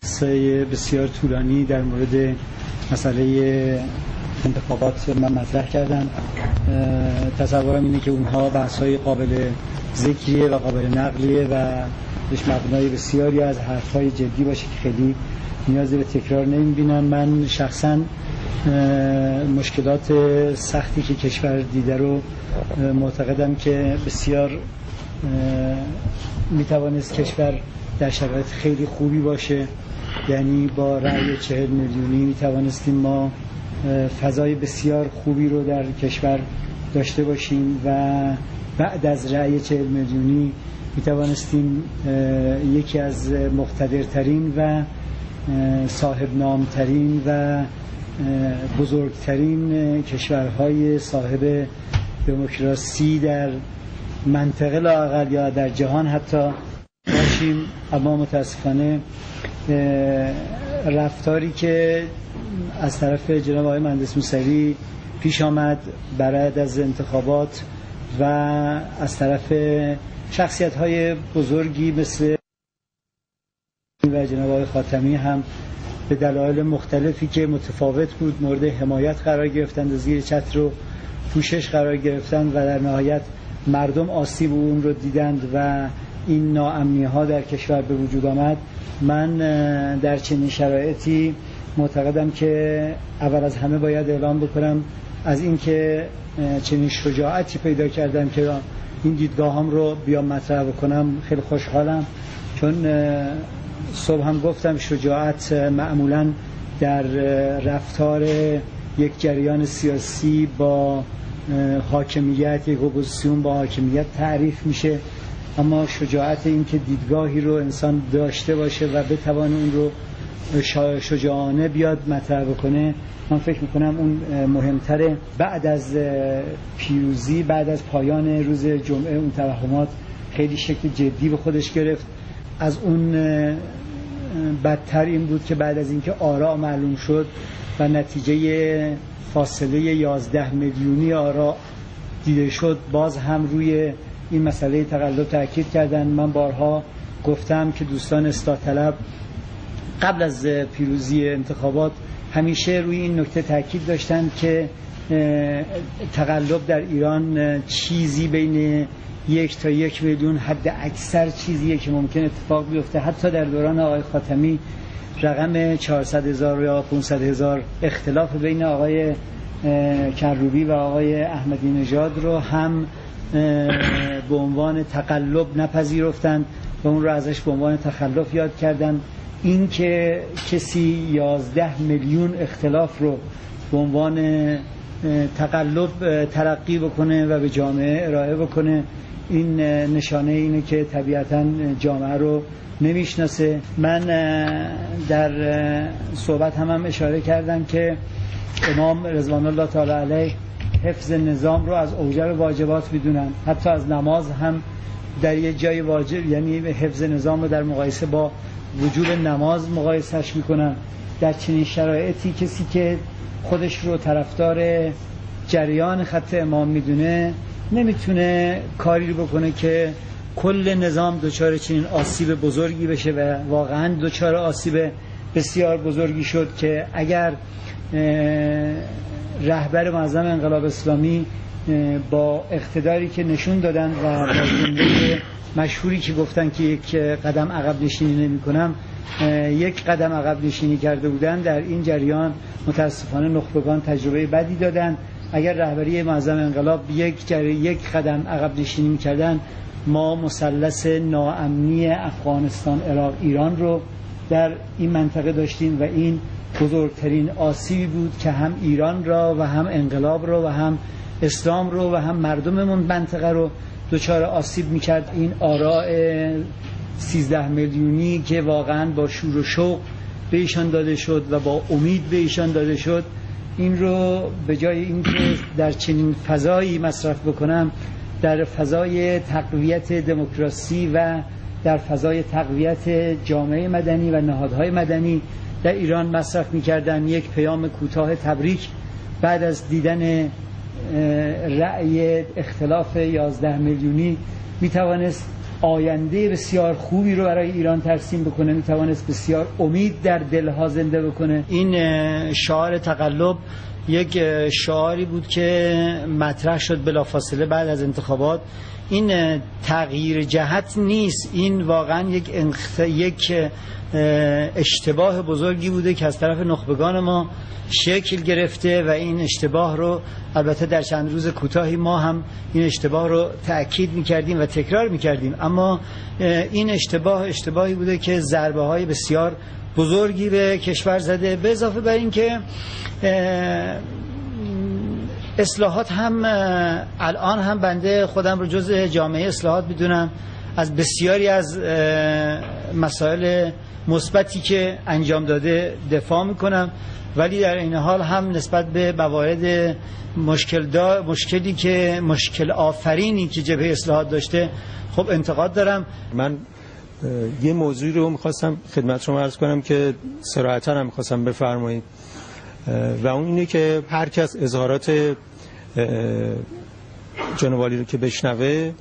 جلسه بسیار طولانی در مورد مسئله انتخابات من مطرح کردم. تصورم اینه که اونها بحث‌های قابل ذکریه و قابل نقلیه و بهش مبنای بسیاری از حرف‌های جدی باشه که خیلی نیازی به تکرار نمی‌بینم. من شخصاً مشکلات سختی که کشور دیده رو معتقدم که بسیار میتوانست کشور در شرایط خیلی خوبی باشه، یعنی با رأی 40 میلیونی میتوانستیم ما فضای بسیار خوبی رو در کشور داشته باشیم و بعد از رأی 40 میلیونی میتوانستیم یکی از مقتدرترین و صاحب نامترین و بزرگترین کشورهای صاحب دموکراسی در منطقه لااقل یا در جهان حتی باشیم. اما متاسفانه رفتاری که از طرف جناب آقای مهندس موسوی پیش آمد بعد از انتخابات و از طرف شخصیت‌های بزرگی مثل و جناب آقای خاتمی هم به دلایل مختلفی که متفاوت بود مورد حمایت قرار گرفتند و زیر چتر و پوشش قرار گرفتند و در نهایت مردم آسیب اون رو دیدند و این ناامنی‌ها در کشور به وجود آمد. من در چنین شرایطی معتقدم که اول از همه باید اعلام بکنم از اینکه چنین شجاعتی پیدا کردم که این دیدگاهام رو بیام مطرح بکنم خیلی خوشحالم، چون صبح هم گفتم شجاعت معمولاً در رفتار یک جریان سیاسی با حاکمیت، یک اپوزیسیون با حاکمیت تعریف میشه، اما شجاعت این که دیدگاهی رو انسان داشته باشه و بتوانه اون رو شجاعانه بیاد مطرح بکنه، من فکر میکنم اون مهمتره. بعد از پیروزی، بعد از پایان روز جمعه، اون توهمات خیلی شکل جدی به خودش گرفت. از اون بدتر این بود که بعد از اینکه آرا معلوم شد و نتیجه فاصله 11 میلیونی آرا دیده شد، باز هم روی این مسئله تقلب تاکید کردن. من بارها گفتم که دوستان اصلاح طلب قبل از پیروزی انتخابات همیشه روی این نکته تاکید داشتن که تقلب در ایران چیزی بین 1 تا 1 میلیون حد اکثر چیزیه که ممکن اتفاق بیفته. حتی در دوران آقای خاتمی رقم 400,000 یا 500,000 اختلاف بین آقای کروبی و آقای احمدی نژاد رو هم به عنوان تقلب نپذیرفتند و اون رو ازش به عنوان تخلف یاد کردن. این که کسی 11 میلیون اختلاف رو به عنوان تقلب تلقی بکنه و به جامعه ارائه بکنه، این نشانه اینه که طبیعتاً جامعه رو نمیشناسه. من در صحبت هم اشاره کردم که امام رضوان الله تعالی علیه حفظ نظام رو از اوجب واجبات میدونن، حتی از نماز هم در یه جای واجب، یعنی حفظ نظام رو در مقایسه با وجوب نماز مقایسهش میکنن. در چنین شرایطی کسی که خودش رو طرفدار جریان خط امام میدونه نمیتونه کاری رو بکنه که کل نظام دچار چنین آسیب بزرگی بشه و واقعا دچار آسیب بسیار بزرگی شد که اگر رهبر معظم انقلاب اسلامی با اقتداری که نشون دادن و با جمله مشهوری که گفتن که یک قدم عقب نشینی نمی کنم، یک قدم عقب نشینی کرده بودن، در این جریان متاسفانه نخبگان تجربه بدی دادن. اگر رهبری معظم انقلاب یک قدم عقب نشینی می‌کردن، ما مثلث ناامنی افغانستان، عراق، ایران رو در این منطقه داشتیم و این بزرگترین آسیبی بود که هم ایران را و هم انقلاب رو و هم اسلام رو و هم مردممون منطقه رو دچار آسیب می‌کرد. این آراء 13 میلیونی که واقعاً با شور و شوق به ایشان داده شد و با امید به ایشان داده شد، این رو به جای اینکه در چنین فضایی مصرف بکنم، در فضای تقویت دموکراسی و در فضای تقویت جامعه مدنی و نهادهای مدنی در ایران مصرف می‌کردن. یک پیام کوتاه تبریک بعد از دیدن رأی اختلاف 11 میلیونی میتوانست آینده بسیار خوبی رو برای ایران ترسیم بکنه، میتوانست بسیار امید در دلها زنده بکنه. این شعار تقلب یک شعاری بود که مطرح شد بلافاصله بعد از انتخابات. این تغییر جهت نیست، این واقعا یک اشتباه بزرگی بوده که از طرف نخبگان ما شکل گرفته و این اشتباه رو البته در چند روز کوتاهی ما هم این اشتباه رو تأکید می‌کردیم و تکرار می‌کردیم، اما این اشتباهی بوده که ضربه‌های بسیار بزرگی به کشور زده. به اضافه بر این که اصلاحات هم الان هم بنده خودم رو جزء جامعه اصلاحات می‌دونم، از بسیاری از مسائل مثبتی که انجام داده دفاع میکنم، ولی در این حال هم نسبت به موارد مشکل آفرینی که جبهه اصلاحات داشته خب انتقاد دارم. من یه موضوعی رو میخواستم خدمت شما عرض کنم که صراحتاً هم میخواستم بفرمایید و اون اینه که هر کس اظهارات جناب عالی رو که بشنوه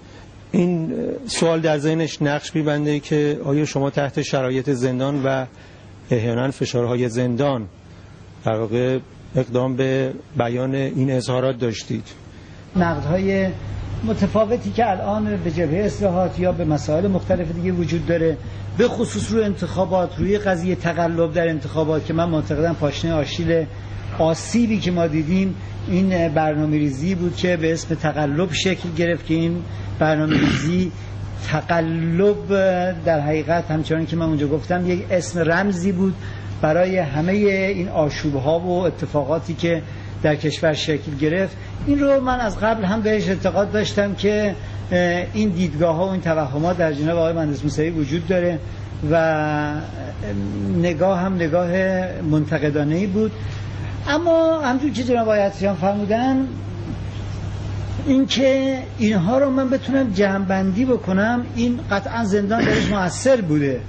این سوال در ذهنش نقش می‌بنده که آیا شما تحت شرایط زندان و احیانا فشارهای زندان در واقع اقدام به بیان این اظهارات داشتید؟ نقدهای متفاوتی که الان به جبهه اصلاحات یا به مسائل مختلف دیگه وجود داره، به خصوص روی انتخابات، روی قضیه تقلب در انتخابات که من معتقدم پاشنه آشیل آسیبی که ما دیدیم این برنامه‌ریزی بود که به اسم تقلب شکل گرفت، که این برنامه‌ریزی تقلب در حقیقت همچنان که من اونجا گفتم یک اسم رمزی بود برای همه این آشوب‌ها و اتفاقاتی که در کشور شکل گرفت. این رو من از قبل هم بهش اعتقاد داشتم که این دیدگاه‌ها و این توهمات در جناب آقای مهندس موسوی وجود داره و نگاه هم نگاه منتقدانه‌ای بود. اما همونجور که جناب آقای عطریان فرمودن، اینکه اینها رو من بتونم جمع‌بندی بکنم، این قطعا زندان درش مؤثر بوده،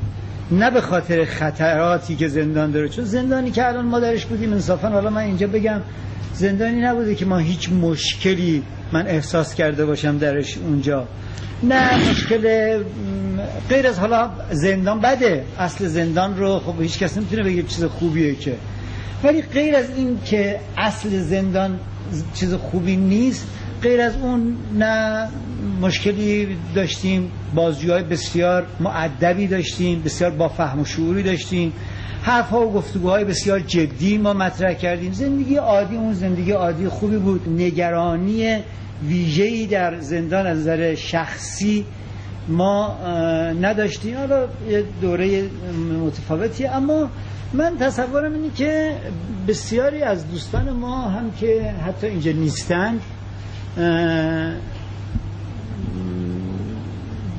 نه به خاطر خطراتی که زندان داره، چون زندانی که الان ما درش بودیم انصافا حالا من اینجا بگم زندانی نبوده که ما هیچ مشکلی من احساس کرده باشم درش اونجا، نه مشکل غیر از حالا زندان بده، اصل زندان رو خب هیچ کس نمیتونه بگه چیز خوبیه که، ولی غیر از این که اصل زندان چیز خوبی نیست، غیر از اون نه مشکلی داشتیم، بازجوهای بسیار مؤدبی داشتیم، بسیار با فهم و شعوری داشتیم، حرفها و گفتگوهای بسیار جدی ما مطرح کردیم. زندگی عادی اون زندگی عادی خوبی بود، نگرانی ویژه‌ای در زندان از نظر شخصی ما نداشتیم. حالا یه دوره متفاوتی، اما من تصورم اینه که بسیاری از دوستان ما هم که حتی اینجا نیستن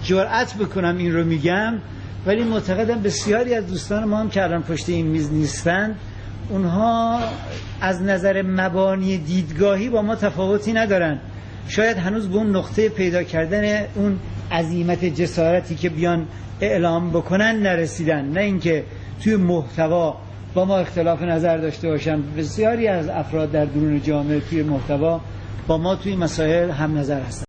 جرأت بکنم این رو میگم، ولی معتقدم بسیاری از دوستان ما هم که الان پشت این میز نیستن، اونها از نظر مبانی دیدگاهی با ما تفاوتی ندارن، شاید هنوز به اون نقطه پیدا کردن اون عزیمت جسارتی که بیان اعلام بکنن نرسیدن، نه اینکه توی محتوا با ما اختلاف نظر داشته باشن. بسیاری از افراد در درون جامعه توی محتوا با ما توی مسائل هم نظر هستن.